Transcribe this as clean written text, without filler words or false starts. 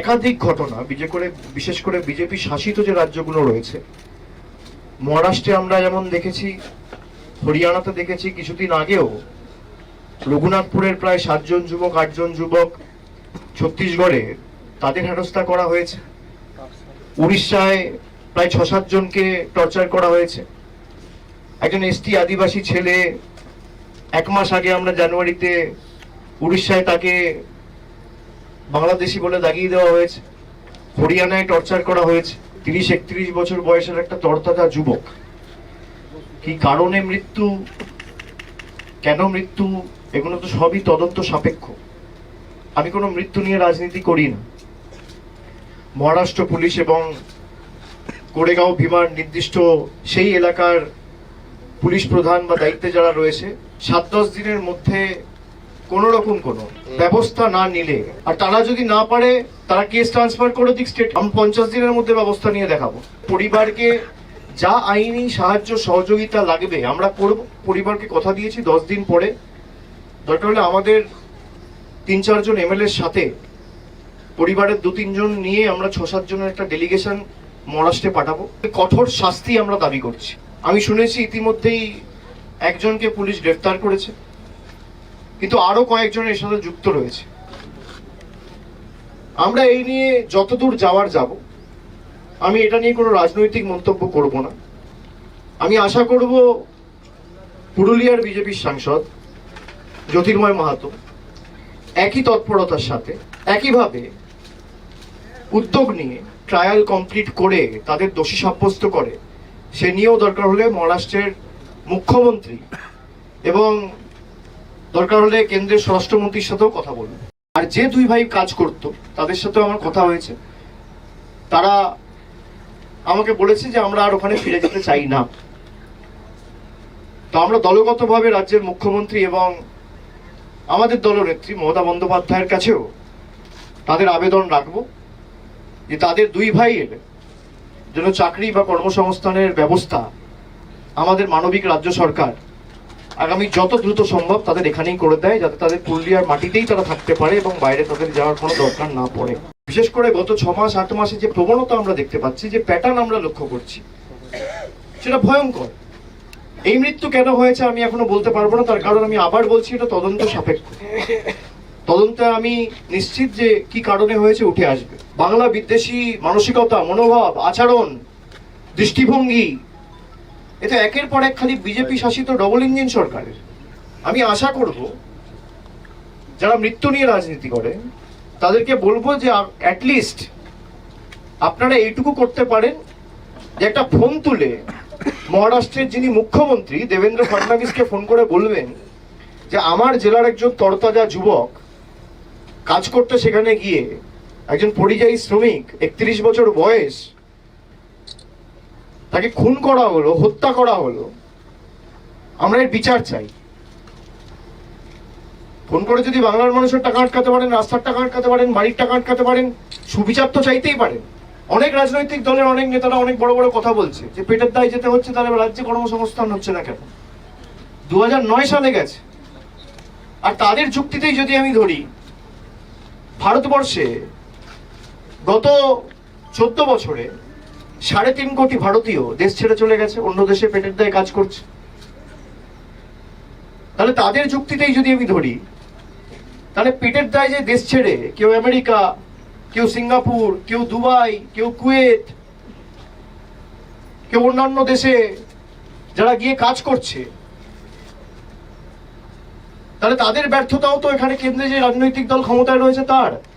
একাধিক ঘটনা বিশেষ করে বিজেপি শাসিত যে রাজ্যগুলো রয়েছে, মহারাষ্ট্রে আমরা যেমন দেখেছি, হরিয়ানাতে দেখেছি, কিছুদিন আগেও রঘুনাথপুরের প্রায় 7 জন যুবক 8 জন যুবক, ছত্তিশগড়ে তাদের হেনস্থা করা হয়েছে, উড়িষ্যায় প্রায় 6-7 জনকে টর্চার করা হয়েছে। একজন এসটি আদিবাসী ছেলে 1 মাস আগে আমরা জানুয়ারিতে উড়িষ্যায় তাকে বাংলাদেশি বলে দাগিয়ে দেওয়া হয়েছে। হরিয়ানায় টর্চার করা হয়েছে। 30-31 বছর বয়সের একটা তরতাজা যুবক। কি কারণে মৃত্যু, কেন মৃত্যু, এগুলো তো সবই তদন্ত সাপেক্ষ। আমি কোনো মৃত্যু নিয়ে রাজনীতি করি না। মহারাষ্ট্র পুলিশ এবং কোরেগাঁও ভীমার নির্দিষ্ট সেই এলাকার পুলিশ প্রধান বা দায়িত্বে যারা রয়েছে, 7-10 দিনের মধ্যে কোন রকম কোনো ব্যবস্থা না নিলে, আর তারা যদি না পারে তারা কেস ট্রান্সফার করে দিক স্টেট, আমি 50 দিনের মধ্যে ব্যবস্থা নিয়ে দেখাবো। পরিবারকে যা আইনি সাহায্য সহযোগিতা লাগবে আমরা করব। পরিবারকে কথা দিয়েছি 10 দিন পরে দরকার হলে আমাদের 3-4 জন এমএলএর সাথে পরিবারের 2-3 জন নিয়ে আমরা 6-7 জনের একটা ডেলিগেশন মহারাষ্ট্রে পাঠাবো। কঠোর শাস্তি আমরা দাবি করছি। আমি শুনেছি ইতিমধ্যেই একজনকে পুলিশ গ্রেফতার করেছে, কিন্তু আরো কয়েকজন এর সাথে যুক্ত রয়েছে। আমরা এই নিয়ে যতদূর যাওয়ার যাব। আমি এটা নিয়ে কোনো রাজনৈতিক মন্তব্য করব না। আমি আশা করব পুরুলিয়ার বিজেপির সাংসদ জ্যোতির্ময় মাহাতো একই তৎপরতার সাথে একইভাবে উদ্যোগ নিয়ে ট্রায়াল কমপ্লিট করে তাদের দোষী সাব্যস্ত করে, সে নিয়েও দরকার হলে মহারাষ্ট্রের মুখ্যমন্ত্রী এবং দরকার হলে কেন্দ্রের স্বরাষ্ট্রমন্ত্রীর সাথেও কথা বলবো। আর যে 2 ভাই কাজ করতো তাদের সাথেও আমার কথা হয়েছে। তারা আমাকে বলেছে যে আমরা আর ওখানে ফিরে যেতে চাই না। তো আমরা দলগতভাবে রাজ্যের মুখ্যমন্ত্রী এবং আমাদের দলনেত্রী মমতা বন্দ্যোপাধ্যায়ের কাছেও তাদের আবেদন রাখবো যে তাদের 2 ভাইয়ের যেন চাকরি বা কর্মসংস্থানের ব্যবস্থা আমাদের মানবিক রাজ্য সরকার আগামী যত দ্রুত সম্ভব তাদের এখানেই করে দেয়, যাতে তাদের পুরুলিয়ার মাটিতেই তারা থাকতে পারে এবং বাইরে তাদের যাওয়ার কোনো দরকার না পড়ে। বিশেষ করে গত 6 মাস 8 মাসে যে প্রবণতা আমরা দেখতে পাচ্ছি, যে প্যাটার্ন আমরা লক্ষ্য করছি, সেটা ভয়ঙ্কর। এই মৃত্যু কেন হয়েছে আমি এখনো বলতে পারবো না, তার কারণ আমি আবার বলছি এটা তদন্ত সাপেক্ষ। তদন্তে আমি নিশ্চিত যে কি কারণে হয়েছে উঠে আসবে। বাংলা বিদ্বেষী মানসিকতা, মনোভাব, আচরণ, দৃষ্টিভঙ্গি, এটা একের পর এক খালি বিজেপি শাসিত ডবল ইঞ্জিন সরকারের। আমি আশা করব যারা মৃত্যু নিয়ে রাজনীতি করে তাদেরকে বলবো যে অ্যাটলিস্ট আপনারা এইটুকু করতে পারেন যে একটা ফোন তুলে মহারাষ্ট্রের যিনি মুখ্যমন্ত্রী দেবেন্দ্র ফডনবিসকে ফোন করে বলবেন যে আমার জেলার একজন তরতাজা যুবক কাজ করতে সেখানে গিয়ে একজন পরিযায়ী শ্রমিক 31 বছর বয়স, তাকে খুন করা হলো, হত্যা করা হলো, আমরা এর বিচার চাই। ফোন করে যদি বাংলার মানুষের টাকা আটকাতে পারেন, রাস্তার টাকা আটকাতে পারেন, বাড়ির টাকা আটকাতে পারেন, সুবিচার তো চাইতেই পারেন। অনেক রাজনৈতিক দলের অনেক নেতারা অনেক বড় বড় কথা বলছে যে পেটের দায় যেতে হচ্ছে, তাহলে রাজ্যে কর্মসংস্থান হচ্ছে না কেন? 2009 সালে গেছে। আর তাদের যুক্তিতেই যদি আমি ধরি, ভারতবর্ষে গত 14 বছরে 3.5 কোটি ভারতীয় দেশ ছেড়ে চলে গেছে, অন্য দেশে পেটের দায়ে কাজ করছে। তাহলে তাদের যুক্তিতেই যদি আমি ধরি, তাহলে পেটের দায়ে যে দেশ ছেড়ে কেউ আমেরিকা, কেউ সিঙ্গাপুর, কেউ দুবাই, কেউ কুয়েত, কেউ অন্যান্য দেশে যারা গিয়ে কাজ করছে, তাহলে তাদের ব্যর্থতাও তো এখানে কেন্দ্রে যে রাজনৈতিক দল ক্ষমতায় রয়েছে তার।